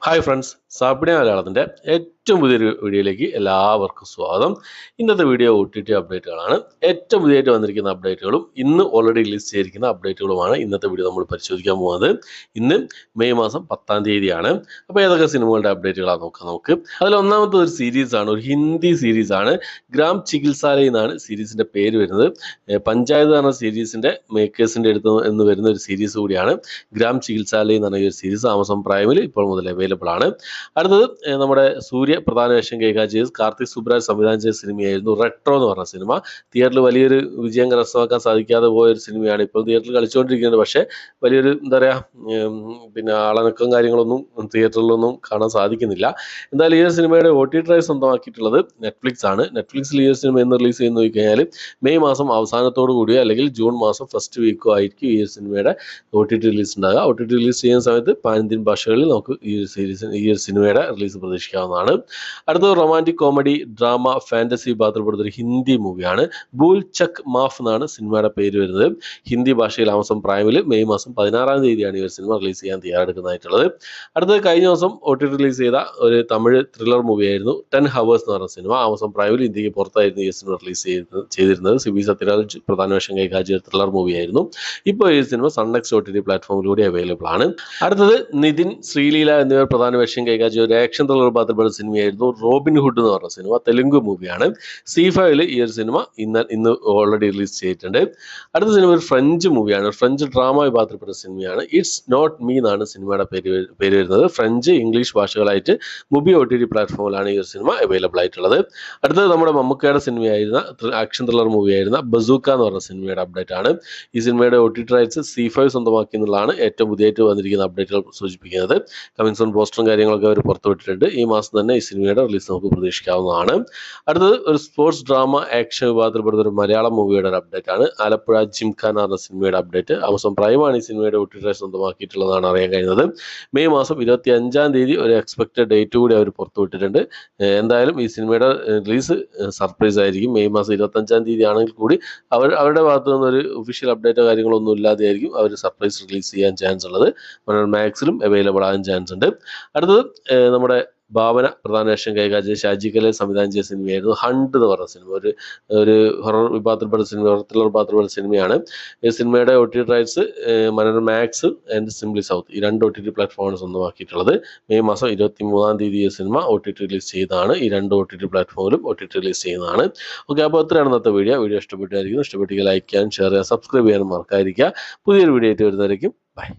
Hi friends, സാപ്പിടിയ മലയാളത്തിൻ്റെ ഏറ്റവും പുതിയൊരു വീഡിയോയിലേക്ക് എല്ലാവർക്കും സ്വാഗതം. ഇന്നത്തെ വീഡിയോ OTT അപ്ഡേറ്റുകളാണ്. ഏറ്റവും പുതിയതായിട്ട് വന്നിരിക്കുന്ന അപ്ഡേറ്റുകളും ഇന്ന് ഓൾറെഡി റിലീസ് ചെയ്തിരിക്കുന്ന അപ്ഡേറ്റുകളുമാണ് ഇന്നത്തെ വീഡിയോ നമ്മൾ പരിശോധിക്കാൻ പോകുന്നത്. ഇന്ന് മെയ് മാസം 10-ാം തീയതിയാണ്. അപ്പോൾ ഏതൊക്കെ സിനിമകളുടെ അപ്ഡേറ്റുകളാണ് നോക്കാം നമുക്ക്. അതിൽ ഒന്നാമത്തെ ഒരു സീരീസാണ്, ഒരു ഹിന്ദി സീരീസാണ്. ഗ്രാം ചികിത്സാലയ എന്നാണ് സീരീസിൻ്റെ പേര് വരുന്നത്. പഞ്ചായത്ത് എന്ന സീരീസിൻ്റെ മേക്കേഴ്സിൻ്റെ അടുത്ത് എന്ന് വരുന്ന ഒരു സീരീസ് കൂടിയാണ് ഗ്രാം ചികിത്സാലയ എന്ന് പറഞ്ഞ ഒരു സീരീസ്. ആമസോൺ പ്രൈമിൽ ഇപ്പോൾ മുതൽ അവൈലബിൾ ആണ്. അടുത്തത് നമ്മുടെ സൂര്യ പ്രധാന വേഷം കൈകാര്യം ചെയ്ത് കാർത്തിക് സുബ്രാജ് സംവിധാനം ചെയ്ത സിനിമയായിരുന്നു റെട്രോ എന്ന് പറഞ്ഞ സിനിമ. തിയേറ്ററിൽ വലിയൊരു വിജയം കരസ്ഥമാക്കാൻ സാധിക്കാതെ പോയ ഒരു സിനിമയാണ്. ഇപ്പോൾ തിയേറ്ററിൽ കളിച്ചുകൊണ്ടിരിക്കുന്നത്. പക്ഷേ വലിയൊരു എന്താ പറയുക, പിന്നെ ആളനക്കം കാര്യങ്ങളൊന്നും തിയേറ്ററിലൊന്നും കാണാൻ സാധിക്കുന്നില്ല. എന്തായാലും ഈ ഒരു സിനിമയുടെ OTT റൈറ്റ്സ് സ്വന്തമാക്കിയിട്ടുള്ളത് നെറ്റ്ഫ്ലിക്സ് ആണ്. നെറ്റ്ഫ്ലിക്സിൽ ഈ ഒരു സിനിമ എന്ന് റിലീസ് ചെയ്യുന്ന നോക്കിക്കഴിഞ്ഞാൽ മെയ് മാസം അവസാനത്തോടു കൂടിയോ അല്ലെങ്കിൽ ജൂൺ മാസം ഫസ്റ്റ് വീക്കോ ആയിരിക്കും ഈ ഒരു സിനിമയുടെ OTT റിലീസ് ഉണ്ടാകുക. OTT റിലീസ് ചെയ്യുന്ന സമയത്ത് പാൻ-ഇന്ത്യൻ ഭാഷകളിൽ നമുക്ക് ഈ ഒരു സിനിമയുടെ റിലീസ് പ്രതീക്ഷിക്കാവുന്നതാണ്. അടുത്തത് റൊമാൻറ്റിക് കോമഡി ഡ്രാമ ഫാന്റസി വിഭാഗത്തിൽപ്പെടുന്ന ഒരു ഹിന്ദി മൂവിയാണ്. ഭൂൽ ചക് മാഫ് എന്നാണ് സിനിമയുടെ പേര് വരുന്നത്. ഹിന്ദി ഭാഷയിൽ ആമസോൺ പ്രൈമിൽ മെയ് മാസം 16-ാം തീയതിയാണ് ഈ ഒരു സിനിമ റിലീസ് ചെയ്യാൻ തയ്യാറെടുക്കുന്നതായിട്ടുള്ളത്. അടുത്തത് കഴിഞ്ഞ ദിവസം OTT റിലീസ് ചെയ്ത ഒരു തമിഴ് ത്രില്ലർ മൂവിയായിരുന്നു 10 Hours എന്ന് പറഞ്ഞ സിനിമ. ആമസോൺ പ്രൈമിൽ ഇന്ത്യക്ക് പുറത്തായിരുന്നു ഈ സിനിമ റിലീസ് ചെയ്തിരുന്നത്. സിബി സത്യരാജ് പ്രധാന വേഷം കൈകാര്യം ചെയ്ത ത്രില്ലർ മൂവിയായിരുന്നു. ഇപ്പോൾ ഈ സിനിമ സൺനെക്സ്റ്റ് OTT പ്ലാറ്റ്ഫോമിലൂടെ അവൈലബിൾ ആണ്. അടുത്തത് നിതിൻ, ശ്രീലീല എന്നിവർ പ്രധാന വേഷം കൈകാര്യം ചെയ്ത ഒരു ആക്ഷൻ ത്രില്ലർ വിഭാഗത്തിൽപ്പെട്ട സിനിമയായിരുന്നു റോബിൻ ഹുഡ് എന്ന് പറഞ്ഞ സിനിമ. തെലുങ്ക് മൂവിയാണ്. C5 ഈ ഒരു സിനിമ ഇന്ന് ഓൾറെഡി റിലീസ് ചെയ്തിട്ടുണ്ട്. അടുത്ത സിനിമ ഒരു ഫ്രഞ്ച് മൂവിയാണ്. ഫ്രഞ്ച് ഡ്രാമ വിഭാഗത്തിൽപ്പെട്ട സിനിമയാണ്. ഇറ്റ്സ് നോട്ട് മീ എന്നാണ് സിനിമയുടെ പേര് വരുന്നത്. ഫ്രഞ്ച് ഇംഗ്ലീഷ് ഭാഷകളായിട്ട് മുബി OTT പ്ലാറ്റ്ഫോമിലാണ് ഈ ഒരു സിനിമ അവൈലബിൾ ആയിട്ടുള്ളത്. അടുത്തത് നമ്മുടെ മമ്മൂക്കയുടെ സിനിമയായിരുന്ന ആക്ഷൻ ത്രില്ലർ മൂവിയായിരുന്ന ബസൂക്ക എന്ന് പറഞ്ഞ സിനിമയുടെ അപ്ഡേറ്റ് ആണ്. ഈ സിനിമയുടെ OTT റൈറ്റ്സ് C5 സ്വന്തമാക്കി എന്നുള്ളതാണ് ഏറ്റവും പുതിയതായിട്ട് വന്നിരിക്കുന്ന അപ്ഡേറ്റുകൾ സൂചിപ്പിക്കുന്നത്. കമ്മിങ് സൂൺ പോസ്റ്ററും കാര്യങ്ങളൊക്കെ അവർ പുറത്തുവിട്ടിട്ടുണ്ട്. ഈ മാസം തന്നെ ഈ സിനിമയുടെ റിലീസ് നമുക്ക് പ്രതീക്ഷിക്കാവുന്നതാണ്. അടുത്തത് ഒരു സ്പോർട്സ് ഡ്രാമ ആക്ഷൻ വിഭാഗത്തിൽപ്പെടുന്ന ഒരു മലയാളം മൂവിയുടെ ഒരു അപ്ഡേറ്റ് ആണ്. ആലപ്പുഴ ജിംഖാന എന്ന സിനിമയുടെ അപ്ഡേറ്റ്. ആമസോൺ പ്രൈമാണ് ഈ സിനിമയുടെ OTT റൈറ്റ്സ് സ്വന്തമാക്കിയിട്ടുള്ളതാണ് അറിയാൻ കഴിയുന്നത്. മെയ് മാസം 25-ാം തീയതി ഒരു എക്സ്പെക്റ്റഡ് ഡേറ്റ് കൂടി അവർ പുറത്തുവിട്ടിട്ടുണ്ട്. എന്തായാലും ഈ സിനിമയുടെ റിലീസ് സർപ്രൈസ് ആയിരിക്കും. മെയ് മാസം 25-ാം തീയതി ആണെങ്കിൽ കൂടി അവരുടെ ഭാഗത്തു നിന്നൊരു ഒഫീഷ്യൽ അപ്ഡേറ്റോ കാര്യങ്ങളൊന്നും ഇല്ലാതെയായിരിക്കും അവർ സർപ്രൈസ് റിലീസ് ചെയ്യാൻ ചാൻസ് ഉള്ളത്. മാക്സിലും അവൈലബിൾ ആകാൻ ചാൻസ് ഉണ്ട്. അടുത്തത് നമ്മുടെ ഭാവന പ്രധാന വേഷം കൈകാര്യം ചെയ്ത ഷാജി കലെ സംവിധാനം ചെയ്ത സിനിമയായിരുന്നു ഹണ്ട് എന്ന് പറഞ്ഞ സിനിമ. ഒരു ഹൊറർ വിഭാഗത്തിൽപ്പെട്ട സിനിമ, ത്രില്ലർ വിഭാഗത്തിൽപ്പെട്ട സിനിമയാണ്. ഈ സിനിമയുടെ OTT rights Max and Simply South ഈ രണ്ട് OTT പ്ലാറ്റ്ഫോമാണ് സ്വന്തമാക്കിയിട്ടുള്ളത്. മെയ് മാസം 23-ാം തീയതി ഈ സിനിമ OTT റിലീസ് ചെയ്തതാണ്. ഈ രണ്ട് OTT പ്ലാറ്റ്ഫോമിലും OTT റിലീസ് ചെയ്യുന്നതാണ്. ഓക്കെ, അപ്പോൾ എത്രയാണ് ഇന്നത്തെ വീഡിയോ ഇഷ്ടപ്പെട്ടായിരിക്കും. ഇഷ്ടപ്പെട്ടെങ്കിൽ ലൈക്ക് ചെയ്യാൻ, ഷെയർ ചെയ്യാൻ, സബ്സ്ക്രൈബ് ചെയ്യാനും മറക്കാതിരിക്കുക. പുതിയൊരു വീഡിയോ ആയിട്ട് വരുന്നതായിരിക്കും. ബൈ.